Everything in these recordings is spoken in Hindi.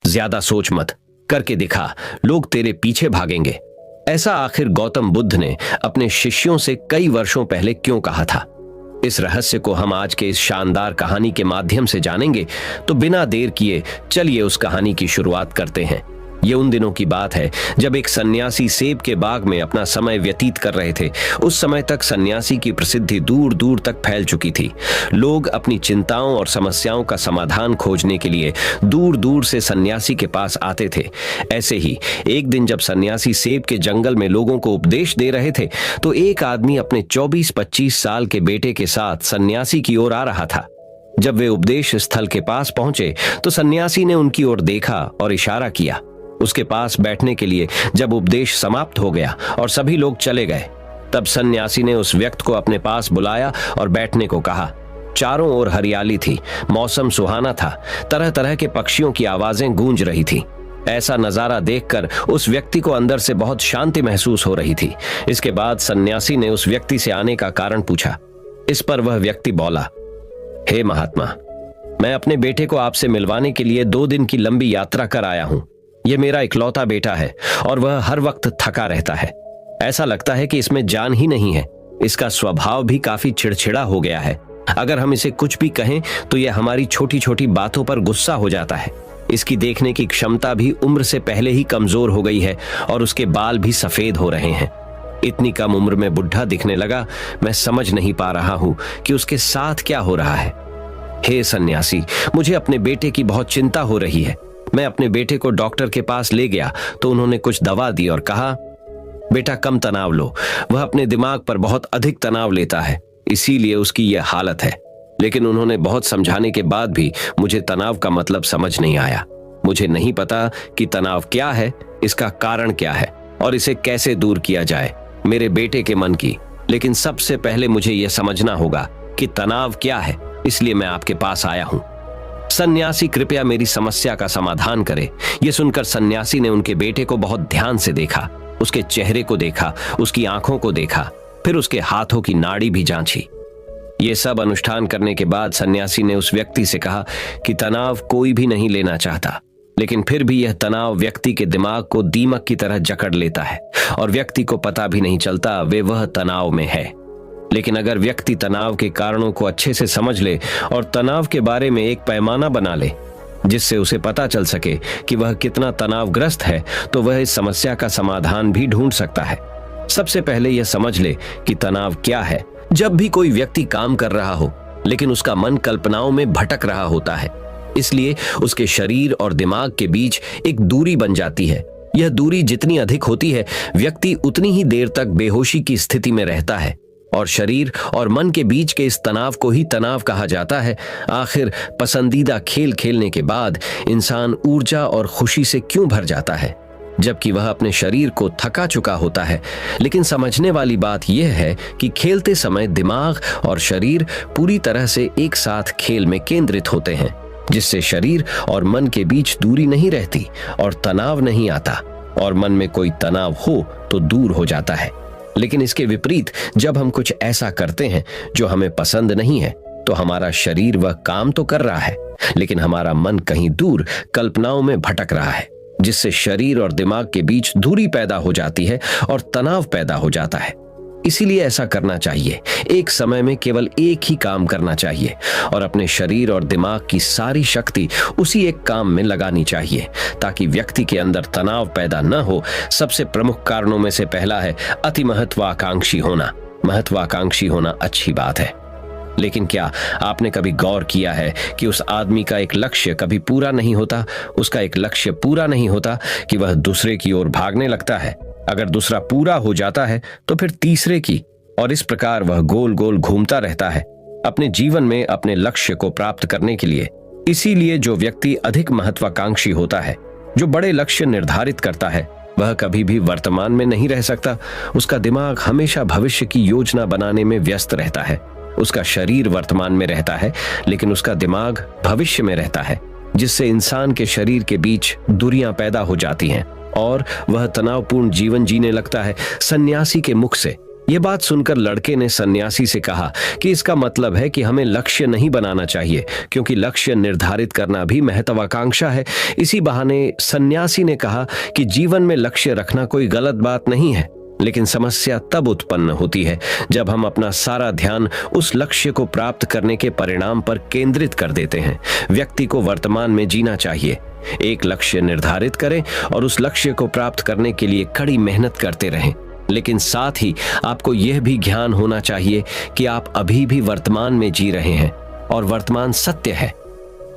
ज्यादा सोच मत, करके दिखा, लोग तेरे पीछे भागेंगे। ऐसा आखिर गौतम बुद्ध ने अपने शिष्यों से कई वर्षों पहले क्यों कहा था? इस रहस्य को हम आज के इस शानदार कहानी के माध्यम से जानेंगे। तो बिना देर किए चलिए उस कहानी की शुरुआत करते हैं। ये उन दिनों की बात है जब एक सन्यासी सेब के बाग में अपना समय व्यतीत कर रहे थे। उस समय तक सन्यासी की प्रसिद्धि दूर दूर तक फैल चुकी थी। लोग अपनी चिंताओं और समस्याओं का समाधान खोजने के लिए दूर दूर से सन्यासी के पास आते थे। ऐसे ही एक दिन जब सन्यासी सेब के जंगल में लोगों को उपदेश दे रहे थे, तो एक आदमी अपने 24-25 साल के बेटे के साथ सन्यासी की ओर आ रहा था। जब वे उपदेश स्थल के पास पहुंचे तो सन्यासी ने उनकी ओर देखा और इशारा किया। उसके पास बैठने के लिए जब उपदेश समाप्त हो गया और सभी लोग चले गए, तब सन्यासी ने उस व्यक्ति को अपने पास बुलाया और बैठने को कहा। चारों ओर हरियाली थी, मौसम सुहाना था, तरह तरह के पक्षियों की आवाजें गूंज रही थी। ऐसा नजारा देखकर उस व्यक्ति को अंदर से बहुत शांति महसूस हो रही थी। इसके बाद सन्यासी ने उस व्यक्ति से आने का कारण पूछा। इस पर वह व्यक्ति बोला, हे महात्मा, मैं अपने बेटे को आपसे मिलवाने के लिए 2 दिन की लंबी यात्रा कर आया हूं। यह मेरा इकलौता बेटा है और वह हर वक्त थका रहता है। ऐसा लगता है कि इसमें जान ही नहीं है। इसका स्वभाव भी काफी चिड़चिड़ा हो गया है। अगर हम इसे कुछ भी कहें तो यह हमारी छोटी छोटी बातों पर गुस्सा हो जाता है। इसकी देखने की क्षमता भी उम्र से पहले ही कमजोर हो गई है और उसके बाल भी सफेद हो रहे हैं। इतनी कम उम्र में बुढ़ा दिखने लगा। मैं समझ नहीं पा रहा हूं कि उसके साथ क्या हो रहा है। हे सन्यासी, मुझे अपने बेटे की बहुत चिंता हो रही है। मैं अपने बेटे को डॉक्टर के पास ले गया तो उन्होंने कुछ दवा दी और कहा, बेटा कम तनाव लो। वह अपने दिमाग पर बहुत अधिक तनाव लेता है, इसीलिए उसकी यह हालत है। लेकिन उन्होंने बहुत समझाने के बाद भी मुझे तनाव का मतलब समझ नहीं आया। मुझे नहीं पता कि तनाव क्या है, इसका कारण क्या है और इसे कैसे दूर किया जाए मेरे बेटे के मन की। लेकिन सबसे पहले मुझे यह समझना होगा कि तनाव क्या है, इसलिए मैं आपके पास आया हूं। सन्यासी, कृपया मेरी समस्या का समाधान करें। यह सुनकर सन्यासी ने उनके बेटे को बहुत ध्यान से देखा। उसके चेहरे को देखा, उसकी आंखों को देखा, फिर उसके हाथों की नाड़ी भी जांची। ये सब अनुष्ठान करने के बाद सन्यासी ने उस व्यक्ति से कहा कि तनाव कोई भी नहीं लेना चाहता, लेकिन फिर भी यह तनाव व्यक्ति के दिमाग को दीमक की तरह जकड़ लेता है और व्यक्ति को पता भी नहीं चलता वह तनाव में है। लेकिन अगर व्यक्ति तनाव के कारणों को अच्छे से समझ ले और तनाव के बारे में एक पैमाना बना ले जिससे उसे पता चल सके कि वह कितना तनावग्रस्त है, तो वह इस समस्या का समाधान भी ढूंढ सकता है। सबसे पहले यह समझ ले कि तनाव क्या है। जब भी कोई व्यक्ति काम कर रहा हो लेकिन उसका मन कल्पनाओं में भटक रहा होता है, इसलिए उसके शरीर और दिमाग के बीच एक दूरी बन जाती है। यह दूरी जितनी अधिक होती है, व्यक्ति उतनी ही देर तक बेहोशी की स्थिति में रहता है और शरीर और मन के बीच के इस तनाव को ही तनाव कहा जाता है। आखिर पसंदीदा खेल खेलने के बाद इंसान ऊर्जा और खुशी से क्यों भर जाता है, जबकि वह अपने शरीर को थका चुका होता है। लेकिन समझने वाली बात यह है कि खेलते समय दिमाग और शरीर पूरी तरह से एक साथ खेल में केंद्रित होते हैं, जिससे शरीर और मन के बीच दूरी नहीं रहती और तनाव नहीं आता, और मन में कोई तनाव हो तो दूर हो जाता है। लेकिन इसके विपरीत जब हम कुछ ऐसा करते हैं जो हमें पसंद नहीं है, तो हमारा शरीर वह काम तो कर रहा है, लेकिन हमारा मन कहीं दूर कल्पनाओं में भटक रहा है, जिससे शरीर और दिमाग के बीच दूरी पैदा हो जाती है और तनाव पैदा हो जाता है। इसीलिए ऐसा करना चाहिए, एक समय में केवल एक ही काम करना चाहिए और अपने शरीर और दिमाग की सारी शक्ति उसी एक काम में लगानी चाहिए, ताकि व्यक्ति के अंदर तनाव पैदा न हो। सबसे प्रमुख कारणों में से पहला है अति महत्वाकांक्षी होना। महत्वाकांक्षी होना अच्छी बात है, लेकिन क्या आपने कभी गौर किया है कि उस आदमी का एक लक्ष्य कभी पूरा नहीं होता? उसका एक लक्ष्य पूरा नहीं होता कि वह दूसरे की ओर भागने लगता है। अगर दूसरा पूरा हो जाता है तो फिर तीसरे की, और इस प्रकार वह गोल गोल घूमता रहता है अपने जीवन में अपने लक्ष्य को प्राप्त करने के लिए। इसीलिए जो व्यक्ति अधिक महत्वाकांक्षी होता है, जो बड़े लक्ष्य निर्धारित करता है, वह कभी भी वर्तमान में नहीं रह सकता। उसका दिमाग हमेशा भविष्य की योजना बनाने में व्यस्त रहता है। उसका शरीर वर्तमान में रहता है, लेकिन उसका दिमाग भविष्य में रहता है, जिससे इंसान के शरीर के बीच दूरियां पैदा हो जाती हैं और वह तनावपूर्ण जीवन जीने लगता है। सन्यासी के मुख से यह बात सुनकर लड़के ने सन्यासी से कहा कि इसका मतलब है कि हमें लक्ष्य नहीं बनाना चाहिए, क्योंकि लक्ष्य निर्धारित करना भी महत्वाकांक्षा है। इसी बहाने सन्यासी ने कहा कि जीवन में लक्ष्य रखना कोई गलत बात नहीं है, लेकिन समस्या तब उत्पन्न होती है जब हम अपना सारा ध्यान उस लक्ष्य को प्राप्त करने के परिणाम पर केंद्रित कर देते हैं। व्यक्ति को वर्तमान में जीना चाहिए, एक लक्ष्य निर्धारित करें और उस लक्ष्य को प्राप्त करने के लिए कड़ी मेहनत करते रहें। लेकिन साथ ही आपको यह भी ज्ञान होना चाहिए कि आप अभी भी वर्तमान में जी रहे हैं और वर्तमान सत्य है।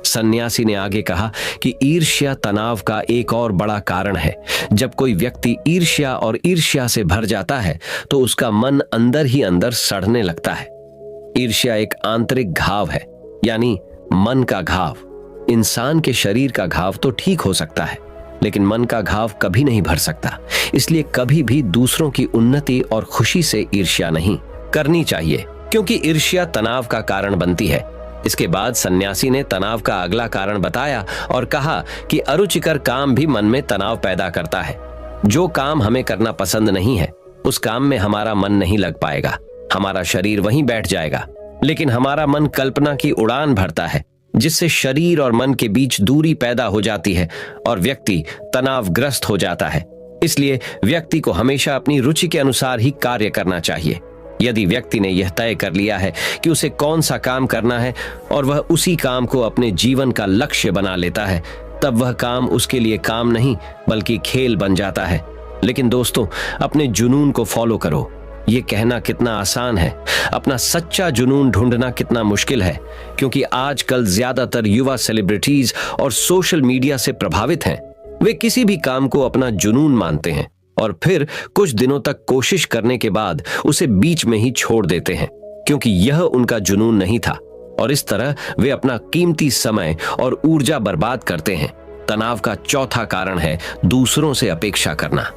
सन्यासी ने आगे कहा कि ईर्ष्या तनाव का एक और बड़ा कारण है। जब कोई व्यक्ति ईर्ष्या से भर जाता है तो उसका मन अंदर ही अंदर सड़ने लगता है। ईर्ष्या एक आंतरिक घाव है, यानी मन का घाव। इंसान के शरीर का घाव तो ठीक हो सकता है, लेकिन मन का घाव कभी नहीं भर सकता। इसलिए कभी भी दूसरों की उन्नति और खुशी से ईर्ष्या नहीं करनी चाहिए, क्योंकि ईर्ष्या तनाव का कारण बनती है। इसके बाद सन्यासी ने तनाव का अगला कारण बताया और कहा कि अरुचिकर काम भी मन में तनाव पैदा करता है। जो काम हमें करना पसंद नहीं है, उस काम में हमारा मन नहीं लग पाएगा, हमारा शरीर वहीं बैठ जाएगा। लेकिन हमारा मन कल्पना की उड़ान भरता है, जिससे शरीर और मन के बीच दूरी पैदा हो जाती है और व्यक्ति तनावग्रस्त हो जाता है। इसलिए व्यक्ति को हमेशा अपनी रुचि के अनुसार ही कार्य करना चाहिए। यदि व्यक्ति ने यह तय कर लिया है कि उसे कौन सा काम करना है और वह उसी काम को अपने जीवन का लक्ष्य बना लेता है, तब वह काम उसके लिए काम नहीं बल्कि खेल बन जाता है। लेकिन दोस्तों, अपने जुनून को फॉलो करो। ये कहना कितना आसान है, अपना सच्चा जुनून ढूंढना कितना मुश्किल है, क्योंकि आजकल ज्यादातर युवा सेलिब्रिटीज और सोशल मीडिया से प्रभावित हैं। वे किसी भी काम को अपना जुनून मानते हैं और फिर कुछ दिनों तक कोशिश करने के बाद उसे बीच में ही छोड़ देते हैं, क्योंकि यह उनका जुनून नहीं था, और इस तरह वे अपना कीमती समय और ऊर्जा बर्बाद करते हैं। तनाव का चौथा कारण है दूसरों से अपेक्षा करना।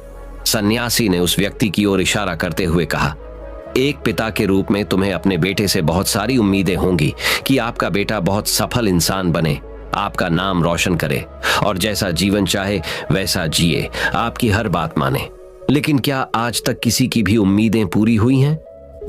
सन्यासी ने उस व्यक्ति की ओर इशारा करते हुए कहा, एक पिता के रूप में तुम्हें अपने बेटे से बहुत सारी उम्मीदें होंगी कि आपका बेटा बहुत सफल इंसान बने, आपका नाम रोशन करे और जैसा जीवन चाहे वैसा जिए, आपकी हर बात माने। लेकिन क्या आज तक किसी की भी उम्मीदें पूरी हुई हैं?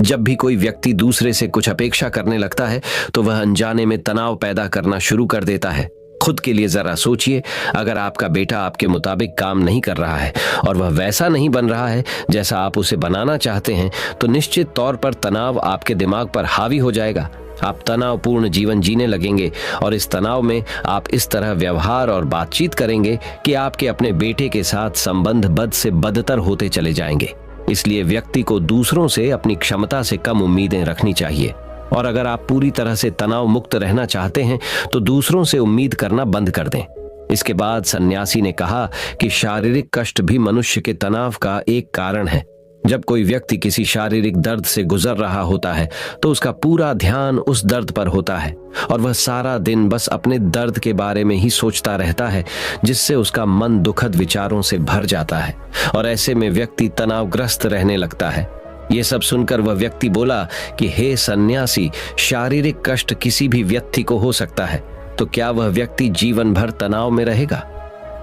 जब भी कोई व्यक्ति दूसरे से कुछ अपेक्षा करने लगता है तो वह अनजाने में तनाव पैदा करना शुरू कर देता है। खुद के लिए जरा सोचिए, अगर आपका बेटा आपके मुताबिक काम नहीं कर रहा है और वह वैसा नहीं बन रहा है जैसा आप उसे बनाना चाहते हैं, तो निश्चित तौर पर तनाव आपके दिमाग पर हावी हो जाएगा। आप तनावपूर्ण जीवन जीने लगेंगे और इस तनाव में आप इस तरह व्यवहार और बातचीत करेंगे कि आपके अपने बेटे के साथ संबंध बद से बदतर होते चले जाएंगे। इसलिए व्यक्ति को दूसरों से अपनी क्षमता से कम उम्मीदें रखनी चाहिए, और अगर आप पूरी तरह से तनाव मुक्त रहना चाहते हैं तो दूसरों से उम्मीद करना बंद कर दें। इसके बाद सन्यासी ने कहा कि शारीरिक कष्ट भी मनुष्य के तनाव का एक कारण है। जब कोई व्यक्ति किसी शारीरिक दर्द से गुजर रहा होता है तो उसका पूरा ध्यान उस दर्द पर होता है और वह सारा दिन बस अपने दर्द के बारे में ही सोचता रहता है, जिससे उसका मन दुखद विचारों से भर जाता है और ऐसे में व्यक्ति तनावग्रस्त रहने लगता है। ये सब सुनकर वह व्यक्ति बोला कि हे सन्यासी, शारीरिक कष्ट किसी भी व्यक्ति को हो सकता है, तो क्या वह व्यक्ति जीवन भर तनाव में रहेगा?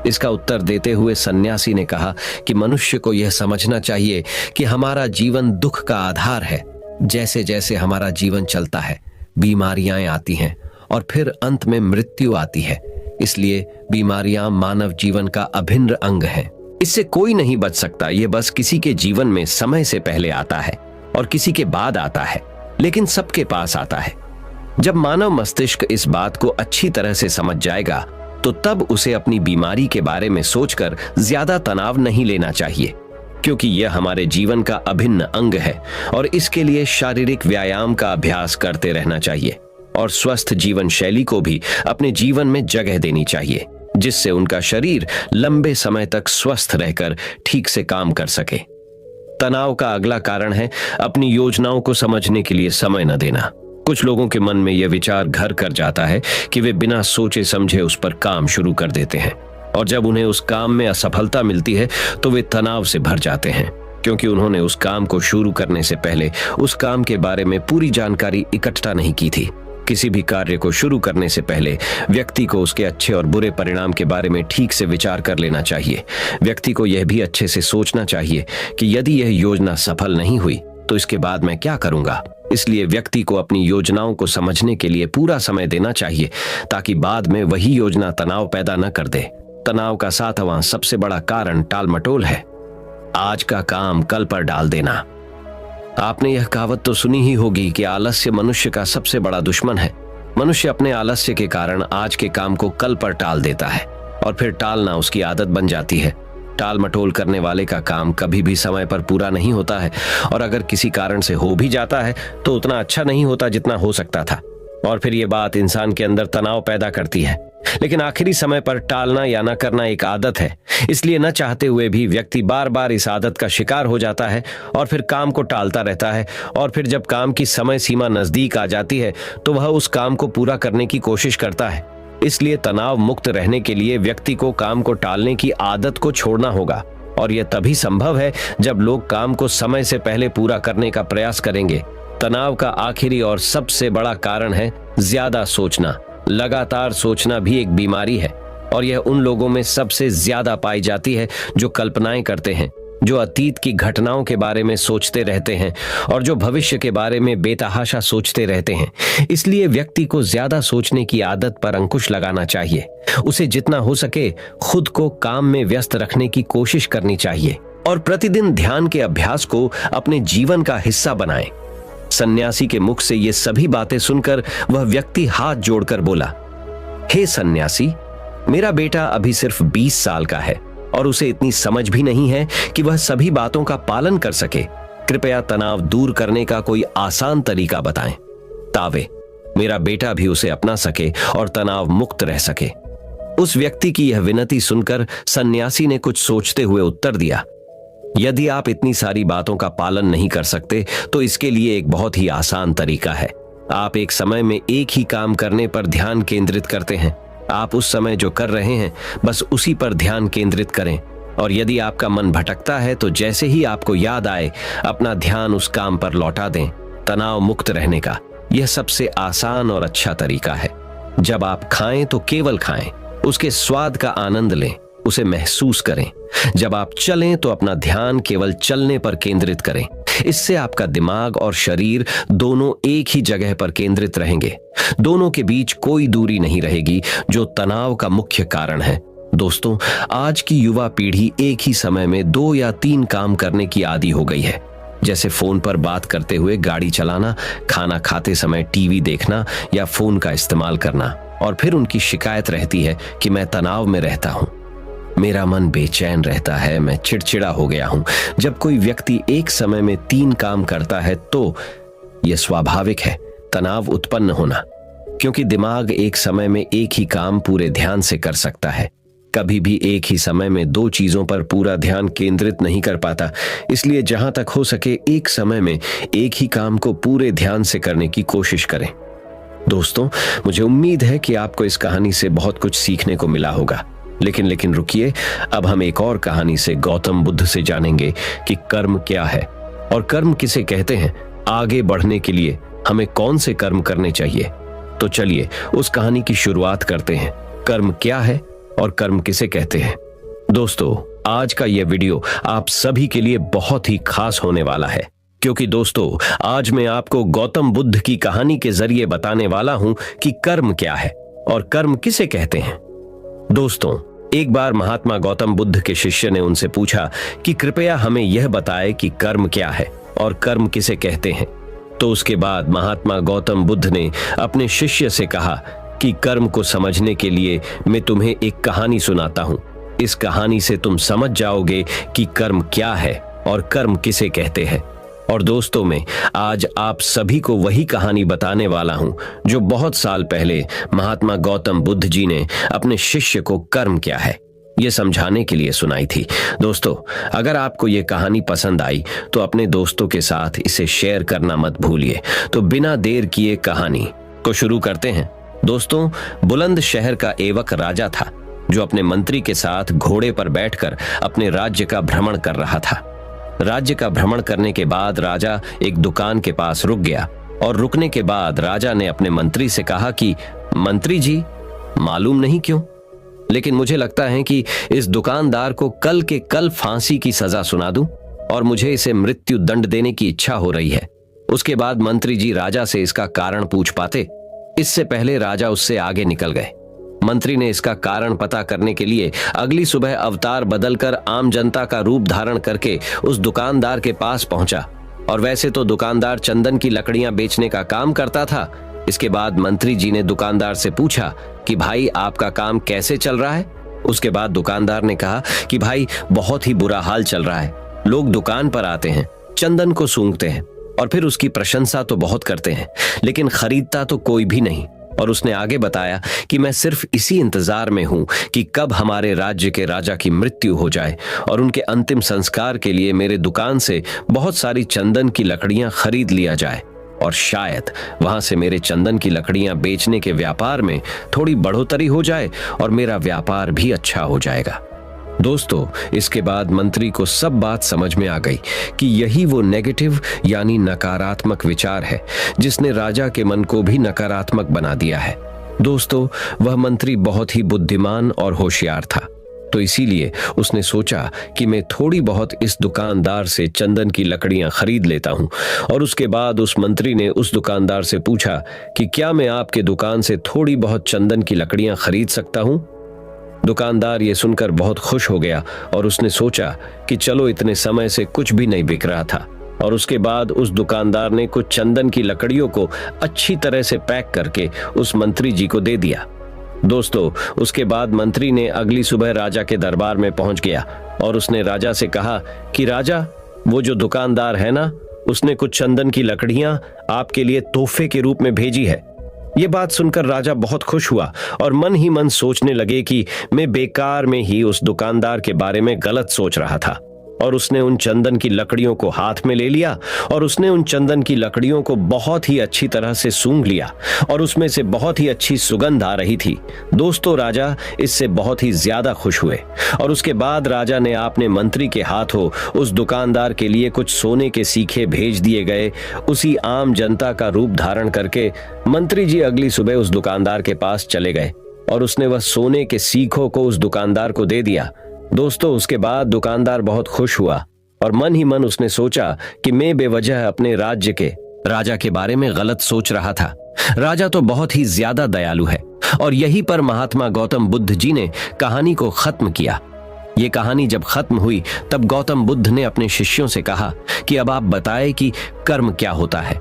इसका उत्तर देते हुए सन्यासी ने कहा कि मनुष्य को यह समझना चाहिए कि हमारा जीवन दुख का आधार है। जैसे जैसे हमारा जीवन चलता है, बीमारियां आती हैं और फिर अंत में मृत्यु आती है। इसलिए बीमारियां मानव जीवन का अभिन्न अंग है। इससे कोई नहीं बच सकता। ये बस किसी के जीवन में समय से पहले आता है और किसी के बाद आता है, लेकिन सबके पास आता है। जब मानव मस्तिष्क इस बात को अच्छी तरह से समझ जाएगा तो तब उसे अपनी बीमारी के बारे में सोचकर ज्यादा तनाव नहीं लेना चाहिए, क्योंकि यह हमारे जीवन का अभिन्न अंग है और इसके लिए शारीरिक व्यायाम का अभ्यास करते रहना चाहिए और स्वस्थ जीवन शैली को भी अपने जीवन में जगह देनी चाहिए, जिससे उनका शरीर लंबे समय तक स्वस्थ रहकर ठीक से काम कर सके। तनाव का अगला कारण है अपनी योजनाओं को समझने के लिए समय न देना। कुछ लोगों के मन में यह विचार घर कर जाता है कि वे बिना सोचे समझे उस पर काम शुरू कर देते हैं, और जब उन्हें उस काम में असफलता मिलती है तो वे तनाव से भर जाते हैं, क्योंकि उन्होंने उस काम को शुरू करने से पहले उस काम के बारे में पूरी जानकारी इकट्ठा नहीं की थी। किसी भी कार्य को शुरू करने से पहले व्यक्ति को उसके अच्छे और बुरे परिणाम के बारे में ठीक से विचार कर लेना चाहिए। व्यक्ति को यह भी अच्छे से सोचना चाहिए कि यदि यह योजना सफल नहीं हुई तो इसके बाद मैं क्या करूंगा। इसलिए व्यक्ति को अपनी योजनाओं को समझने के लिए पूरा समय देना चाहिए, ताकि बाद में वही योजना तनाव पैदा न कर दे। तनाव का 7वां सबसे बड़ा कारण टालमटोल है। आज का काम कल पर डाल देना। आपने यह कहावत तो सुनी ही होगी कि आलस्य मनुष्य का सबसे बड़ा दुश्मन है। मनुष्य अपने आलस्य के कारण आज के काम को कल पर टाल देता है और फिर टालना उसकी आदत बन जाती है। टाल मटोल करने वाले का काम कभी भी समय पर पूरा नहीं होता है, और अगर किसी कारण से हो भी जाता है तो उतना अच्छा नहीं होता जितना हो सकता था, और फिर ये बात इंसान के अंदर तनाव पैदा करती है। लेकिन आखिरी समय पर टालना या न करना एक आदत है, इसलिए न चाहते हुए भी व्यक्ति बार बार इस आदत का शिकार हो जाता है और फिर काम को टालता रहता है, और फिर जब काम की समय सीमा नजदीक आ जाती है तो वह उस काम को पूरा करने की कोशिश करता है। इसलिए तनाव मुक्त रहने के लिए व्यक्ति को काम को टालने की आदत को छोड़ना होगा, और यह तभी संभव है जब लोग काम को समय से पहले पूरा करने का प्रयास करेंगे। तनाव का आखिरी और सबसे बड़ा कारण है ज्यादा सोचना। लगातार सोचना भी एक बीमारी है, और यह उन लोगों में सबसे ज्यादा पाई जाती है जो कल्पनाएं करते हैं, जो अतीत की घटनाओं के बारे में सोचते रहते हैं और जो भविष्य के बारे में बेतहाशा सोचते रहते हैं। इसलिए व्यक्ति को ज्यादा सोचने की आदत पर अंकुश लगाना चाहिए। उसे जितना हो सके खुद को काम में व्यस्त रखने की कोशिश करनी चाहिए, और प्रतिदिन ध्यान के अभ्यास को अपने जीवन का हिस्सा बनाएं। सन्यासी के मुख से ये सभी बातें सुनकर वह व्यक्ति हाथ जोड़कर बोला, हे सन्यासी, मेरा बेटा अभी सिर्फ 20 साल का है और उसे इतनी समझ भी नहीं है कि वह सभी बातों का पालन कर सके। कृपया तनाव दूर करने का कोई आसान तरीका बताएं, तावे मेरा बेटा भी उसे अपना सके और तनाव मुक्त रह सके। उस व्यक्ति की यह विनती सुनकर सन्यासी ने कुछ सोचते हुए उत्तर दिया, यदि आप इतनी सारी बातों का पालन नहीं कर सकते तो इसके लिए एक बहुत ही आसान तरीका है। आप एक समय में एक ही काम करने पर ध्यान केंद्रित करते हैं। आप उस समय जो कर रहे हैं बस उसी पर ध्यान केंद्रित करें, और यदि आपका मन भटकता है तो जैसे ही आपको याद आए अपना ध्यान उस काम पर लौटा दें। तनाव मुक्त रहने का यह सबसे आसान और अच्छा तरीका है। जब आप खाएं तो केवल खाएं, उसके स्वाद का आनंद लें, उसे महसूस करें। जब आप चलें तो अपना ध्यान केवल चलने पर केंद्रित करें। इससे आपका दिमाग और शरीर दोनों एक ही जगह पर केंद्रित रहेंगे। दोनों के बीच कोई दूरी नहीं रहेगी, जो तनाव का मुख्य कारण है। दोस्तों, आज की युवा पीढ़ी एक ही समय में 2 या 3 काम करने की आदी हो गई है, जैसे फोन पर बात करते हुए गाड़ी चलाना, खाना खाते समय टीवी देखना या फोन का इस्तेमाल करना। और फिर उनकी शिकायत रहती है कि मैं तनाव में रहता हूं, मेरा मन बेचैन रहता है, मैं चिड़चिड़ा हो गया हूं। जब कोई व्यक्ति एक समय में 3 काम करता है तो यह स्वाभाविक है तनाव उत्पन्न होना, क्योंकि दिमाग एक समय में एक ही काम पूरे ध्यान से कर सकता है। कभी भी एक ही समय में 2 चीजों पर पूरा ध्यान केंद्रित नहीं कर पाता। इसलिए जहां तक हो सके एक समय में एक ही काम को पूरे ध्यान से करने की कोशिश करें। दोस्तों, मुझे उम्मीद है कि आपको इस कहानी से बहुत कुछ सीखने को मिला होगा। लेकिन रुकिए, अब हम एक और कहानी से गौतम बुद्ध से जानेंगे कि कर्म क्या है और कर्म किसे कहते हैं। आगे बढ़ने के लिए हमें कौन से कर्म करने चाहिए। तो चलिए उस कहानी की शुरुआत करते हैं। कर्म क्या है और कर्म किसे कहते हैं। दोस्तों, आज का यह वीडियो आप सभी के लिए बहुत ही खास होने वाला है, क्योंकि दोस्तों आज मैं आपको गौतम बुद्ध की कहानी के जरिए बताने वाला हूं कि कर्म क्या है और कर्म किसे कहते हैं। दोस्तों, एक बार महात्मा गौतम बुद्ध के शिष्य ने उनसे पूछा कि कृपया हमें यह बताएं कि कर्म क्या है और कर्म किसे कहते हैं। तो उसके बाद महात्मा गौतम बुद्ध ने अपने शिष्य से कहा कि कर्म को समझने के लिए मैं तुम्हें एक कहानी सुनाता हूं। इस कहानी से तुम समझ जाओगे कि कर्म क्या है और कर्म किसे कहते हैं। और दोस्तों, मैं आज आप सभी को वही कहानी बताने वाला हूं जो बहुत साल पहले महात्मा गौतम बुद्ध जी ने अपने शिष्य को कर्म क्या है ये समझाने के लिए सुनाई थी। दोस्तों, अगर आपको ये कहानी पसंद आई तो अपने दोस्तों के साथ इसे शेयर करना मत भूलिए। तो बिना देर किए कहानी को शुरू करते हैं। दोस्तों, बुलंद शहर का एवक राजा था जो अपने मंत्री के साथ घोड़े पर बैठकर अपने राज्य का भ्रमण कर रहा था। राज्य का भ्रमण करने के बाद राजा एक दुकान के पास रुक गया, और रुकने के बाद राजा ने अपने मंत्री से कहा कि मंत्री जी, मालूम नहीं क्यों, लेकिन मुझे लगता है कि इस दुकानदार को कल के कल फांसी की सजा सुना दूं। और मुझे इसे मृत्यु दंड देने की इच्छा हो रही है। उसके बाद मंत्री जी राजा से इसका कारण पूछ पाते, इससे पहले राजा उससे आगे निकल गए। मंत्री ने इसका कारण पता करने के लिए अगली सुबह अवतार बदलकर आम जनता का रूप धारण करके उस दुकानदार के पास पहुंचा। और वैसे तो दुकानदार चंदन की लकड़ियां बेचने का काम करता था। इसके बाद मंत्री जी ने दुकानदार से पूछा कि भाई आपका काम कैसे चल रहा है। उसके बाद दुकानदार ने कहा कि भाई बहुत ही बुरा हाल चल रहा है। लोग दुकान पर आते हैं, चंदन को सूंघते हैं और फिर उसकी प्रशंसा तो बहुत करते हैं, लेकिन खरीदता तो कोई भी नहीं। और उसने आगे बताया कि मैं सिर्फ इसी इंतजार में हूं कि कब हमारे राज्य के राजा की मृत्यु हो जाए और उनके अंतिम संस्कार के लिए मेरे दुकान से बहुत सारी चंदन की लकड़ियां खरीद लिया जाए और शायद वहां से मेरे चंदन की लकड़ियां बेचने के व्यापार में थोड़ी बढ़ोतरी हो जाए और मेरा व्यापार भी अच्छा हो जाएगा। दोस्तों, इसके बाद मंत्री को सब बात समझ में आ गई कि यही वो नेगेटिव यानी नकारात्मक विचार है जिसने राजा के मन को भी नकारात्मक बना दिया है। दोस्तों, वह मंत्री बहुत ही बुद्धिमान और होशियार था, तो इसीलिए उसने सोचा कि मैं थोड़ी बहुत इस दुकानदार से चंदन की लकड़ियां खरीद लेता हूं। और उसके बाद उस मंत्री ने उस दुकानदार से पूछा कि क्या मैं आपके दुकान से थोड़ी बहुत चंदन की लकड़ियां खरीद सकता हूं। दुकानदार ये सुनकर बहुत खुश हो गया और उसने सोचा कि चलो, इतने समय से कुछ भी नहीं बिक रहा था। और उसके बाद उस दुकानदार ने कुछ चंदन की लकड़ियों को अच्छी तरह से पैक करके उस मंत्री जी को दे दिया। दोस्तों, उसके बाद मंत्री ने अगली सुबह राजा के दरबार में पहुंच गया और उसने राजा से कहा कि राजा, वो जो दुकानदार है ना, उसने कुछ चंदन की लकड़ियां आपके लिए तोहफे के रूप में भेजी है। ये बात सुनकर राजा बहुत खुश हुआ और मन ही मन सोचने लगे कि मैं बेकार में ही उस दुकानदार के बारे में गलत सोच रहा था। और उसने उन चंदन की लकड़ियों को हाथ में ले लिया और उसने उन चंदन की लकड़ियों को बहुत ही अच्छी तरह से सूंघ लिया और उसमें से बहुत ही अच्छी सुगंध आ रही थी। दोस्तों, राजा इससे बहुत ही ज्यादा खुश हुए और उसके बाद राजा ने अपने मंत्री के हाथों उस दुकानदार के लिए कुछ सोने के सीखे भेज दिए गए। उसी आम जनता का रूप धारण करके मंत्री जी अगली सुबह उस दुकानदार के पास चले गए और उसने वह सोने के सीखों को उस दुकानदार को दे दिया। दोस्तों, उसके बाद दुकानदार बहुत खुश हुआ और मन ही मन उसने सोचा कि मैं बेवजह अपने राज्य के राजा के बारे में गलत सोच रहा था। राजा तो बहुत ही ज्यादा दयालु है। और यहीं पर महात्मा गौतम बुद्ध जी ने कहानी को खत्म किया। ये कहानी जब खत्म हुई तब गौतम बुद्ध ने अपने शिष्यों से कहा कि अब आप बताएं कि कर्म क्या होता है।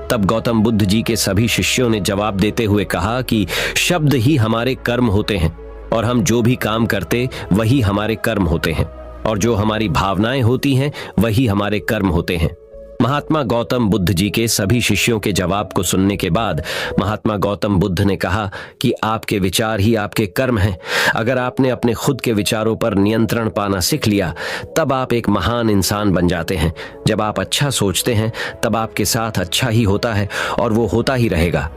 तब गौतम बुद्ध जी के सभी शिष्यों ने जवाब देते हुए कहा कि शब्द ही हमारे कर्म होते हैं और हम जो भी काम करते वही हमारे कर्म होते हैं और जो हमारी भावनाएं होती हैं वही हमारे कर्म होते हैं। महात्मा गौतम बुद्ध जी के सभी शिष्यों के जवाब को सुनने के बाद महात्मा गौतम बुद्ध ने कहा कि आपके विचार ही आपके कर्म हैं। अगर आपने अपने खुद के विचारों पर नियंत्रण पाना सीख लिया तब आप एक महान इंसान बन जाते हैं। जब आप अच्छा सोचते हैं तब आपके साथ अच्छा ही होता है और वो होता ही रहेगा।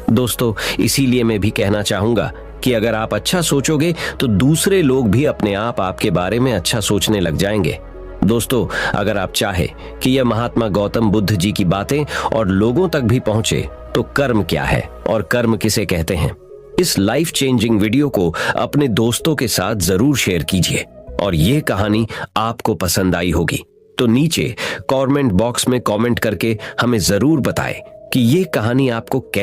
दोस्तों, इसीलिए मैं भी कहना चाहूंगा कि अगर आप अच्छा सोचोगे तो दूसरे लोग भी अपने आप आपके बारे में अच्छा सोचने लग जाएंगे। दोस्तों, अगर आप चाहे कि यह महात्मा गौतम बुद्ध जी की बातें और लोगों तक भी पहुंचे तो कर्म क्या है और कर्म किसे कहते हैं, इस लाइफ चेंजिंग वीडियो को अपने दोस्तों के साथ जरूर शेयर कीजिए। और ये कहानी आपको पसंद आई होगी तो नीचे कमेंट बॉक्स में कमेंट करके हमें जरूर बताएं कि ये कहानी आपको कैसी